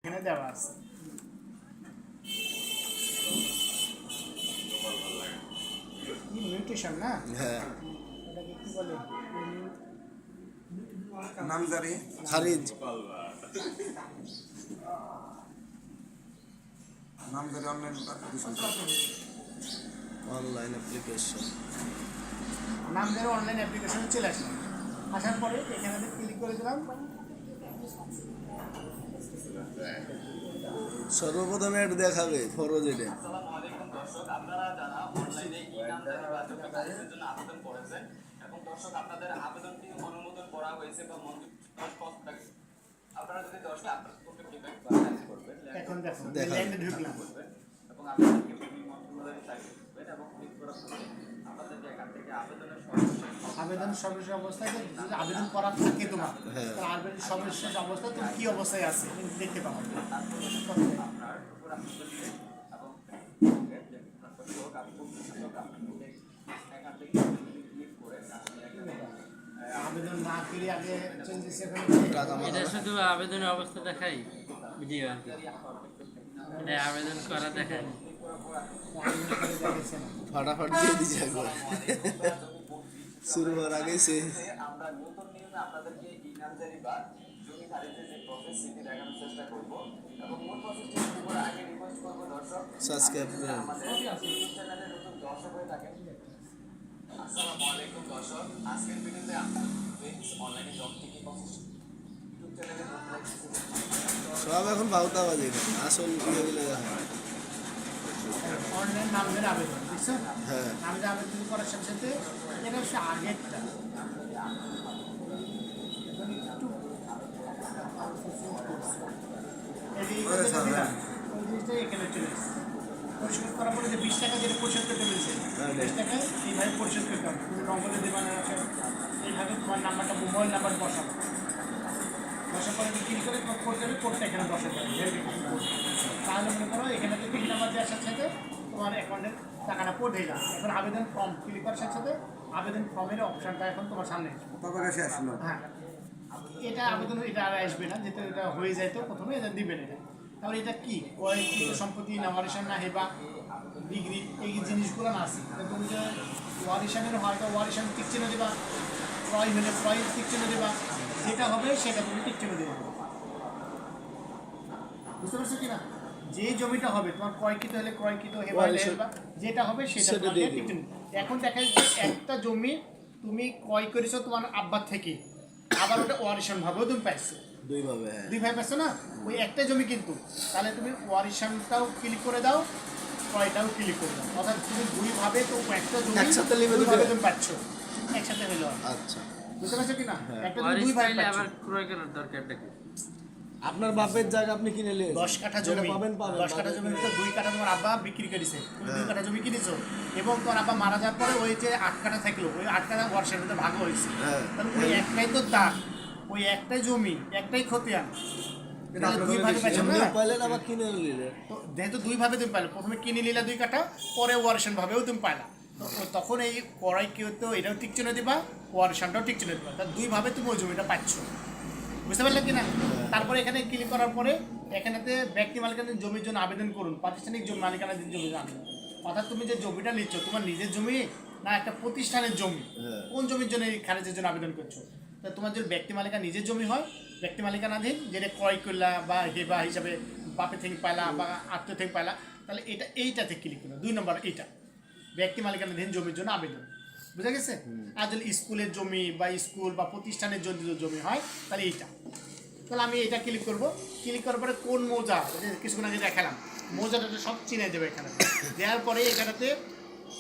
এখানে দেওয়া আছে। কি মিউটেশন না? হ্যাঁ, এটাকে কি বলে? নামজারি খারিজ নামজারি অনলাইন অ্যাপ্লিকেশন। নামজারি অনলাইন অ্যাপ্লিকেশন চলে আসলাম। আসার পরে এখানে ক্লিক করে দিলাম। সর্বপ্রথম অ্যাড দেখাবে ফরজ এটা। আসসালামু আলাইকুম দর্শক, আপনারা যারা অনলাইনে ই-নামজারি বা যোগ্যতা কাজের জন্য আবেদন করেছেন এবং দর্শক আপনাদের আবেদনটি অনুমোদন করা হয়েছে বা মঞ্জুর থাকে, আপনারা যদি দর্শক আপনাদের ফিডব্যাক বা কাজ করবেন এখন দেখো দেখা লাইনে ঢুকলাম। করবেন এবং আপনাদেরকে বিভিন্ন মন্ত্রণালয়ে চাকরি করবেন এবং ক্লিক করার পরে আপনাদের এখান থেকে আবেদনের আবেদন সর্বশেষ অবস্থায় যদি আবেদন করা থাকে তোমার, হ্যাঁ। তাহলে আবেদন সর্বশেষ অবস্থায় তুমি কি অবস্থায় আছে তুমি দেখতে পাবো। আপনার উপর আপনি দিলেন এবং এখান থেকে ক্লিক করে আপনি এখানে আবেদন না করে আগে চেঞ্জেস এখানে টাকা এটা শুধু আবেদনের অবস্থা দেখাই ভিডিও আর কি, এটা আবেদন করা দেখায় না। আবেদন করে দেখেছে না। ফাটাফাট দিয়ে দিচ্ছে একবার শুরু হওয়ার আগে সে আমরা নতুন নিয়মে আপনাদেরকে ই-নামজারি বা জমি খারিজের যে প্রসেস সেটি দেখানোর চেষ্টা করব এবং মূল প্রসেসটি শুরু করার আগে রিকোয়েস্ট করব দর্শক সাবস্ক্রাইব করে আমাদের ইউটিউব চ্যানেলে নতুন দর্শক হয়ে থাকেন। আসসালামু আলাইকুম দর্শক, আজকের ভিডিওতে আমরা অনলাইনে জব থেকে প্রসেস ইউটিউব চ্যানেলে সব এখন বাউতাবাজি এখানে আসল ইয়েগুলো দেখা অনলাইন নামের আবেদন বুঝছো? হ্যাঁ নামের আবেদন করার সাথে সাথে এটা হচ্ছে আগেরটা। ওই জিনিসটা এখানে চলে এসেছে। পরিশোধ করার পরে যে 20 টাকা যেটা পরিশোধ করতে বলেছে, 20 টাকা এইভাবে পরিশোধ করতে হবে। তুমি নগদে দেবা না, এইভাবে তোমার নাম্বারটা মোবাইল নাম্বার বসাবো। বসার পরে ক্লিক করে তোমার কোড দেবে, কোডটা এখানে বসাতে হবে। তাহলে মনে করো এখানে থেকে পিন নাম্বার দেওয়ার সাথে সাথে তোমার অ্যাকাউন্টের টাকাটা পড়ে যাবে। এখন আবেদন ফর্ম ক্লিক করার সাথে সাথে আবেদন ফর্মের অপশানটা এখন তোমার সামনে আসবে। তবে কাছে আসলো হ্যাঁ, এটা আবেদন এটা আর আসবে না, যেহেতু এটা হয়ে যায় তো প্রথমে এটা দিবেন। এটা তাহলে এটা কি কয়েকটি সম্পত্তি না ওয়ারিশান না হেবা ডিগ্রি এই জিনিসগুলো না আছে। তুমি যে ওয়ারিশানের হয় তো ওয়ারিশান টিক চিহ্ন দেবা, ক্রয় হলে ক্রয় টিক চিহ্ন দেবা, যেটা হবে সেটা তুমি টিক চিহ্ন দেবে। বুঝতে পারছো কি না? যে জমিটা হবে তোমার ক্রয়কৃত হলে ক্রয়কৃত হেবা হেবা যেটা হবে সেটা তোমাকে টিক চিহ্ন। এখন দেখা যাচ্ছে একটা জমি তুমি ক্রয় করেছো তোমার আব্বার থেকে, আবার ওটা ওয়ারিশান ভাবেও তুমি পাইছো, দুইভাবে। হ্যাঁ দুই ভাই পাচ্ছ না? ওই একটা জমি কিন্তু, তাহলে তুমি ওয়ারিশানটাও ক্লিক করে দাও, ক্রয়টাও ক্লিক করে দাও। অর্থাৎ তুমি দুইভাবে তো একটা জমি একসাথে লিখে দুইভাবে দিবে। তুমি পাচ্ছ, একসাথে হইলো। আচ্ছা, বুঝতে পারছো কি না? একটা জমি ওয়ারিশ দুই ভাই পাইলে পাচ্ছ। আবার ক্রয় করার দরকারটা কি? আপনার বাপের জায়গা আপনি কিনে নিলেন 10 কাঠা জমি, পাবেন 10 কাঠা জমির ভিতরে 2 কাঠা তোমার আব্বা বিক্রি করেছে, তুমি 2 কাঠা জমি কিনেছো এবং তোমার আব্বা মারা যাওয়ার পরে ওই যে 8 কাঠা থাকলো, ওই 8 কাঠা ওয়ারিশের ভিতরে ভাগ হয়েছে। হ্যাঁ। তাহলে ওই একটাই তো দাগ, ওই একটাই জমি, একটাই খতিয়ান, তাহলে দুই ভাগে পাচ্ছ এমনি না? পাইলেন আবার কিনে নিলেন। তো যেহেতু দুই ভাবে তুমি পাইলে, প্রথমে কিনে নিলা 2 কাঠা, পরে ওয়ারিশন ভাবেও তুমি পাইলা, তো তখন এই পড়াই কেউ তো এটাও ঠিক চিহ্ন দিবা, ওয়ারিশনটাও ঠিক চিহ্ন দিবা, তার দুই ভাবে তুমি ওই জমিটা পাচ্ছ। বুঝতে পারলে কি না? তারপরে এখানে ক্লিক করার পরে এখানেতে ব্যক্তি মালিকানাধীন জমির জন্য আবেদন করুন, প্রাতিষ্ঠানিক জমি মালিকানাধীন জমির জন্য আবেদন। অর্থাৎ তুমি যে জমিটা নিচ্ছ তোমার নিজের জমি না একটা প্রতিষ্ঠানের জমি, কোন জমির জন্য এই খারিজের জন্য আবেদন করছো? তা তোমার যদি ব্যক্তি মালিকা নিজের জমি হয়, ব্যক্তি মালিকানাধীন যেটা ক্রয় করলা বা হেবা হিসাবে বাপে থেকে পাইলা বা আত্মীয় থেকে পাইলা, তাহলে এইটাতে ক্লিক করো, 2 নম্বর এইটা ব্যক্তি মালিকানাধীন জমির জন্য আবেদন। বুঝা গেছে? আর যদি স্কুলের জমি বা স্কুল বা প্রতিষ্ঠানের যদি জমি হয় তাহলে এইটা, তাহলে আমি এটা ক্লিক করব। ক্লিক করার পরে কোন মৌজা, কিছুক্ষণ আগে দেখালাম, মৌজাটা সব চিনে দেবে এখানে। দেওয়ার পরে এখানেতে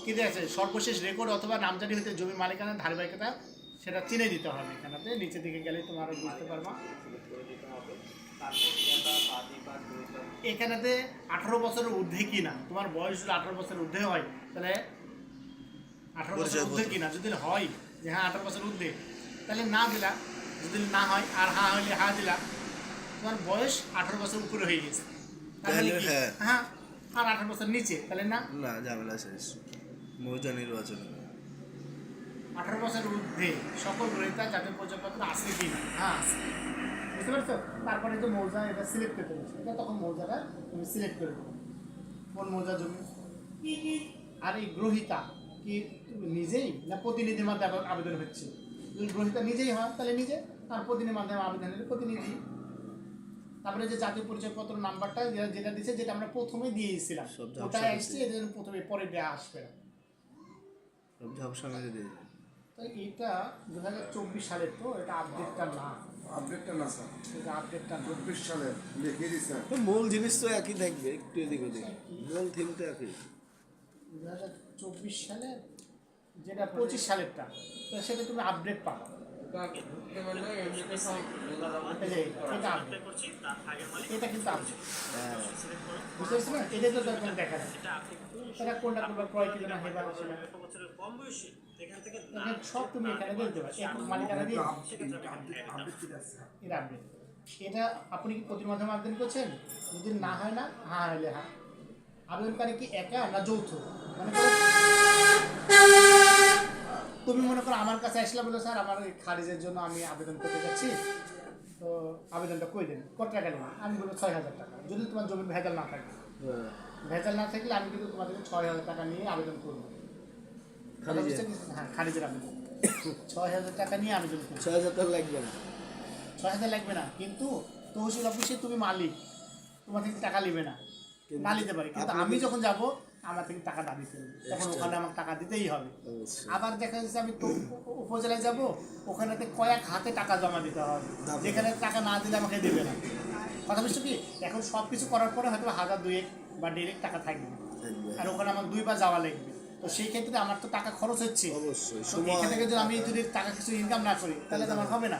কী দেওয়া আছে, সর্বশেষ রেকর্ড অথবা নামজারি হতে জমি মালিকানার ধারাবাহিকতা সেটা চিনে দিতে হবে। এখানেতে নিচের দিকে গেলে তোমার বুঝতে পারবা। এখানেতে 18 বছরের ঊর্ধ্বে কি না, তোমার বয়স যদি 18 বছরের ঊর্ধ্বে হয় তাহলে 18 বছরের ঊর্ধ্বে কি না, যদি হয় যে হ্যাঁ 18 বছরের ঊর্ধ্বে তাহলে না দিলা, যদি না হয় আর হ্যাঁ হইলে হ্যাঁ দিলা, তোমার বয়স 18 বছর উপরে হয়ে গেছে তাহলে কি? হ্যাঁ। হ্যাঁ, আর 18 বছর নিচে তাহলে না। না ঝামেলা শেষ। মৌজা নির্বাচন 18 বছর ঊর্ধ্বে সকল গ্রহীতা জাতীয় পরিচয়পত্র আছে কি না? হ্যাঁ আছে। বুঝতে পারছো? তারপরে যে মৌজা এটা সিলেক্ট করতে বলছে, এটা তখন মৌজাটা তুমি সিলেক্ট করে দেবো কোন মৌজা জমি। আর এই গ্রহিতা কি তুমি নিজেই না প্রতিনিধির মাধ্যমে আবেদন হচ্ছে? যদি গ্রহিতা নিজেই হয় তাহলে নিজে, আর প্রতিনিধির মাধ্যমে আবেদন হলে প্রতিনিধি। তারপরে যে জাতীয় পরিচয়পত্র নাম্বারটা যেটা দিচ্ছে, যেটা আমরা প্রথমে দিয়েছিলাম সব ওটা ঝাপসা আসছে, এটা যেন প্রথমে পরে দেওয়া আসবে না। সব ঝাপসা মেরে দিয়ে দেবে। তো এটা 2024 সালের, তো এটা আপডেটটা না, আপডেটটা না স্যার, এটা আপডেটটা না। 24 সালে লিখে দিচ্ছে। তো মূল জিনিস তো একই থাকবে, একটু এদিক ওদিক, মূল থিম তো একই। 2024 সালের যেটা 25 সালেরটা, তো সেটা তুমি আপডেট পাবা। এই যে এটা আপডেট, এটা কিন্তু আপডেট, হ্যাঁ, বুঝতে পারছো না? এটা তো দরকার দেখা যায় এটা কোনটা কোনটা ক্রয় কিনা না হেবার আছে না, এখানে সব তুমি এখানে বলতে পারো। এখন মালিকানা দিয়ে এটা আপডেট। এটা আপনি কি প্রতির মাধ্যমে আবেদন করছেন? যদি না হয় না, হ্যাঁ হলে হ্যাঁ। আবেদনকারী কি একা না যৌথ? মনে করো তুমি মনে করো আমার কাছে আসলে বলো স্যার আমার এই খারিজের জন্য আমি আবেদন করতে যাচ্ছি, তো আবেদনটা করে দেন, কত টাকা নেবেন? আমি বলবো 6,000 টাকা। যদি তোমার জমির ভেজাল না থাকে, হ্যাঁ। ভেজাল না থাকলে আমি কিন্তু তোমাদেরকে 6,000 টাকা নিয়ে আবেদন করবো। খারিজের? হ্যাঁ, খারিজের আবেদন 6,000 টাকা নিয়ে আবেদন করবো। 6,000 টাকা লাগবে না। 6,000 লাগবে না, কিন্তু তহসিল অফিসে তুমি মালিক, তোমার থেকে টাকা নেবে না, না নিতে পারে, কিন্তু আমি যখন যাব আমার থেকে টাকা দাবি করবে, তখন ওখানে আমার টাকা দিতেই হবে। অবশ্যই। আবার দেখা যাচ্ছে আমি তো উপজেলায় যাব, ওখানেতে কয়েক হাতে টাকা জমা দিতে হবে, যেখানে টাকা না দিলে আমাকে দেবে না। কথা বুঝছো কি? এখন সব কিছু করার পরে হয়তো 1,000-2,000 বা 1,500 টাকা থাকবে, থাকবে। আর ওখানে আমার 2বার যাওয়া লাগবে। তো সেই ক্ষেত্রে আমার তো টাকা খরচ হচ্ছে, অবশ্যই। তো এখান থেকে যদি আমি যদি টাকা কিছু ইনকাম না করি তাহলে তো আমার হবে না।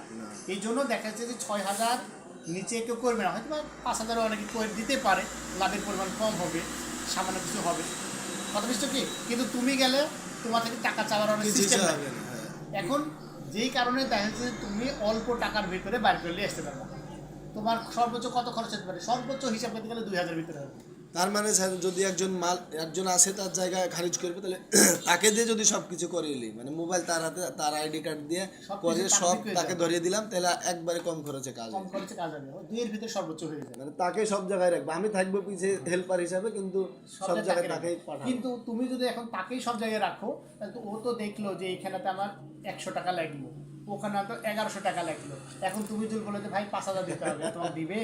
এই জন্য দেখা যাচ্ছে যে 6,000 নিচে কেউ করবে না, হয়তো বা 5,000 অনেকে করে দিতে পারে, লাভের পরিমাণ কম হবে, সামান্য কিছু হবে। কথা বুঝছো কি? কিন্তু তুমি গেলে তোমার থেকে টাকা চাওয়ার অনেক কিছু সিস্টেম হবে না, হ্যাঁ। এখন যেই কারণে দেখা যাচ্ছে যে তুমি অল্প টাকার ভিতরে বাইর করে নিয়ে আসতে পারবে। তোমার সর্বোচ্চ কত খরচ হতে পারে? সর্বোচ্চ হিসাব করতে গেলে 2,000 ভিতরে হবে। তার মানে স্যার যদি একজন আসে তার জায়গায় খারিজ করবে, তাহলে তাকে দিয়ে যদি সব কিছু করিয়ে নিই, মানে মোবাইল তার হাতে, তার আইডি কার্ড দিয়ে সবকিছু করে তার সব দিকে তাকে যাবে। ধরিয়ে দিলাম, তাহলে একবারে কম খরচে কাজ কম হবে। খরচে কাজ হবে, 2 এর ভিতরে সর্বোচ্চ হয়ে যাবে। মানে তাকে সব জায়গায় রাখবে, আমি থাকবো পিছে হেল্পার হিসাবে, কিন্তু সব জায়গায় তাকেই পাঠাবো। কিন্তু তুমি যদি এখন তাকেই সব জায়গায় রাখো, তাহলে তো ও তো দেখলো যে এখানেতে আমার 100 টাকা লাগলো, ওখানে তো 1,100 টাকা লাগলো। এখন তুমি যদি বলো যে ভাই 5,000 দিতে হবে, তোমার দিবে?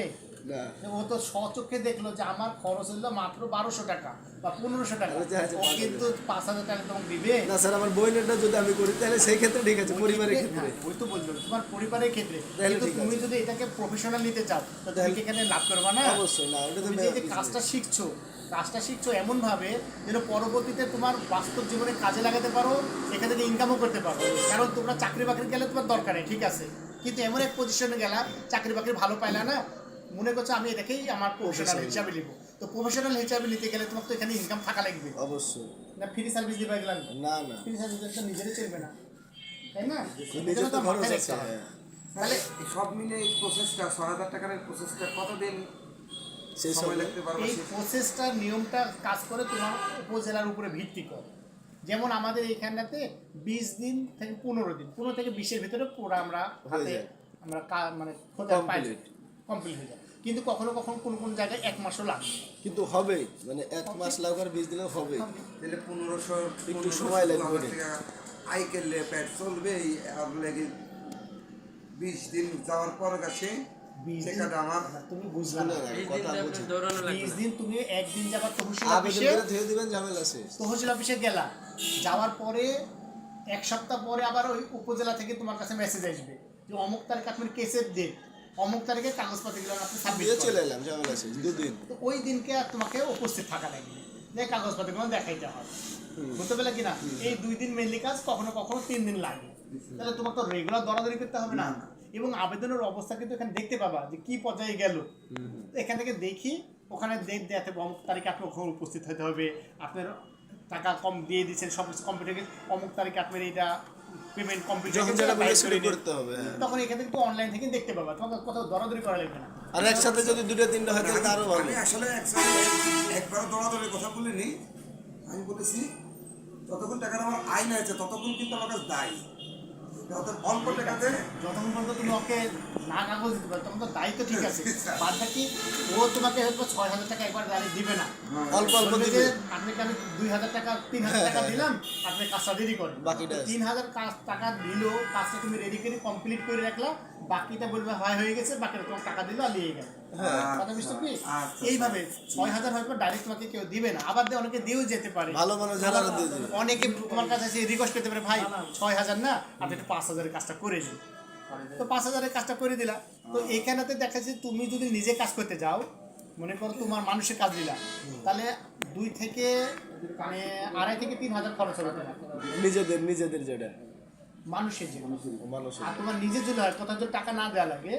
না, ও তো স্বচক্ষে দেখলো যে আমার খরচ হলো মাত্র 1,200 টাকা বা 1,500 টাকা, আচ্ছা, আচ্ছা, ও কিন্তু 5,000 টাকা তোমাকে দিবে? না স্যার, আমার বইনেরটা যদি আমি করি তাহলে সেই ক্ষেত্রে ঠিক আছে, পরিবারের ক্ষেত্রে। হ্যাঁ, ওই তো বললো তোমার পরিবারের ক্ষেত্রে। তাহলে কিন্তু ঠিক তুমি আছে। যদি এটাকে প্রফেশনাল নিতে চাও, তো তুমি কি এখানে লাভ করবা না? অবশ্যই না, ওটা তো তুমি যে কাজটা শিখছো এমন ভাবে যেন পরবর্তীতে তোমার বাস্তব জীবনে কাজে লাগাতে পারো, এখান থেকে ইনকামও করতে পারো। কারণ তোমরা চাকরি বাকরি গেলে তোমার দরকার নেই, ঠিক আছে, কিন্তু এমন এক পজিশনে গেলা চাকরি বাকরি ভালো পাইলা না, মনে করছো আমি এটাকেই আমার প্রফেশনাল হিসাবে নিব। তো প্রফেশনাল হিসাবে নিতে গেলে তোমার তো এখানে ইনকাম থাকা লাগবে, অবশ্যই। না ফ্রি সার্ভিস দিবা গেলাম? না না, ফ্রি সার্ভিস তো নিজেরই চলবে না, তাই না? নিজের এজন্য তো তো খরচ মাথায় আছে, রাখতে হবে। হ্যাঁ। তাহলে সব মিলে এই প্রসেসটা 6,000 টাকার এই প্রসেসটা কতদিন সেই সময় সময় লাগতে পারবে? এই প্রসেসটার নিয়মটা কাজ করে তোমার উপজেলার উপরে ভিত্তি করে। যেমন আমাদের এইখানটাতে 20 দিন থেকে 15 দিন, 15 থেকে 20-এর ভিতরে পুরো আমরা হাতে যায়। আমরা মানে খোঁজা পাই, Complete। কমপ্লিট হয়ে যায়। কিন্তু কখনো কখনো কোন জায়গায় 1 মাসও লাগে। কিন্তু হবে, মানে 1 মাস লাগার 20 দিলেও হবে। তাহলে 1500 একটু সময় লাগবে। 1500 টাকা আই করলে পেট চলবে, আর লেগে 20 দিন যাওয়ার পর গেছে 20 দিন টাকাটা আমার তুমি বুঝলা না। শুনে না, 20 দিন কথা তো বলছি। আপনার দৌড়ানো লাগবে 20 না। দিন তুমি একদিন যাবার তহসিল আবেদন অফিসে, করে ধুয়ে দিবেন, ঝামেলা শেষ। তহসিল অফিসে গেলা, যাওয়ার পরে 1 সপ্তাহ পরে আবার ওই উপজেলা থেকে তোমার কাছে মেসেজ আসবে যে অমুক তারিখে আপনার কেসের ডেট, অমুক তারিখে কাগজপত্রগুলো আপনি সাবমিট দিয়ে করুন। চলে এলাম, ঝামেলা শেষ, 2 দিন। তো ওই দিনকে আর তোমাকে উপস্থিত থাকা লাগবে, যে কাগজপত্রগুলো দেখাইতে হবে, বুঝতে পারলে কিনা? এই 2 দিন মেনলি কাজ, কখনো কখনো 3 দিন লাগে। তাহলে তোমার তো রেগুলার দরাদরি করতে হবে না, এবং আবেদনের অবস্থা কিন্তু এখানে দেখতে পাবা যে কি পর্যায়ে গেল। তো এখান থেকে দেখি ওখানে ডেট দেওয়া থাকবে, অমুক তারিখে আপনার ওখানে উপস্থিত হতে হবে, আপনার টাকা কম দিয়ে দিচ্ছেন, সব কিছু কমপ্লিট হয়ে গেছে, অমুক তারিখে আপনার এইটা পেমেন্ট কমপ্লিট যখন যেটা বলে সেটা করতে হবে, হ্যাঁ। তখন এখান থেকে তো অনলাইন থেকে দেখতে পাবা, তোমাকে কোথাও দরাদরি করা লাগবে না। আর একসাথে যদি 2-3টা হয় তাহলে তো আরো ভালো। আমি আসলে একবার দৌড়াদৌড়ির কথা বলিনি, আমি বলেছি ততক্ষণ টাকাটা আমার আয় না আছে ততক্ষণ কিন্তু আমার কাছে দায়ী। যত অল্প টাকা দেয় যতক্ষণ পর্যন্ত তুমি ওকে না কাগজ দিতে পারো তখন তো দায়িত্ব ঠিক আছে। বাদ বাকি ও তোমাকে হয়তো 6,000 টাকা একবার গাড়ি দিবে না, অল্প অল্প বলবে দিবে। যে আপনাকে আমি 2,000 টাকা 3,000 টাকা দিলাম, আপনি কাজটা দেরি করেন। বাকিটা আছে। 3,000 টাকা দিল, কাজটা তুমি রেডি করে কমপ্লিট করে রাখলা, বাকিটা বলবে হয় হয়ে গেছে, বাকিটা তোমার টাকা দিল আর নিয়ে গেল। কথা বুঝতে পারছিস? আচ্ছা। এইভাবে 6,000 হয়তো ডাইরেক্ট তোমাকে কেউ দিবে না, আবার অনেকে দিয়েও যেতে পারে। ভালো মানুষ যারা আরো দিয়ে দেবে। অনেকে তোমার কাছে এসে রিকোয়েস্ট করতে পারে, ভাই 6,000 না, আপনি একটু 5,000-এর কাজটা করে দিন। তো 5,000-এর কাজটা করে দিলা। তো এখানেতে দেখা যাচ্ছে তুমি যদি নিজে কাজ করতে যাও, মনে করো তোমার মানুষের কাজ দিলা, তাহলে 2 থেকে মানে 2.5 থেকে 3,000 খরচ হবে তোমার নিজেদের যেটা মানুষের জন্য। মানুষের আর তোমার নিজের যদি হয়, কোথাও যদি টাকা না দেওয়া লাগে,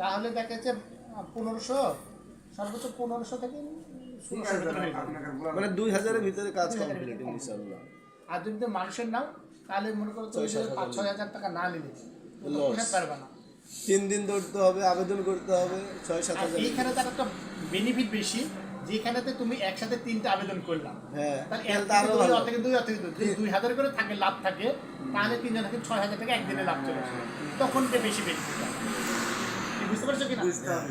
তাহলে দেখা যাচ্ছে 1,500, সর্বোচ্চ 1,500 থেকে 1,600 ভিতরে হয়ে যাবে। আপনাকে বলা মানে 2,000-এর ভিতরে কাজ কমপ্লিট ইনশাআল্লাহ। আর যদি তুমি মানুষের নাও, তাহলে মনে করো তুমি 5-6,000 টাকা না নিলে Loss। পারবে না। 3 দিন ধরতে হবে, আবেদন করতে হবে, 6-7 আর হাজার। এইখানে তার একটা বেনিফিট বেশি, যেখানেতে তুমি একসাথে 3টা আবেদন করলাম, হ্যাঁ, তাহলে তাহলে এক তো আরো থেকে দুই, ভালো। অত থেকে দুই, অত থেকে দুই, যদি 2,000 করে থাকে লাভ থাকে, তাহলে 3 থেকে 6,000 টাকা একদিনে লাভ চলে আসে, তখন এটা বেশি বেনিফিট। বুঝতে পারছো কিনা? বুঝতে হবে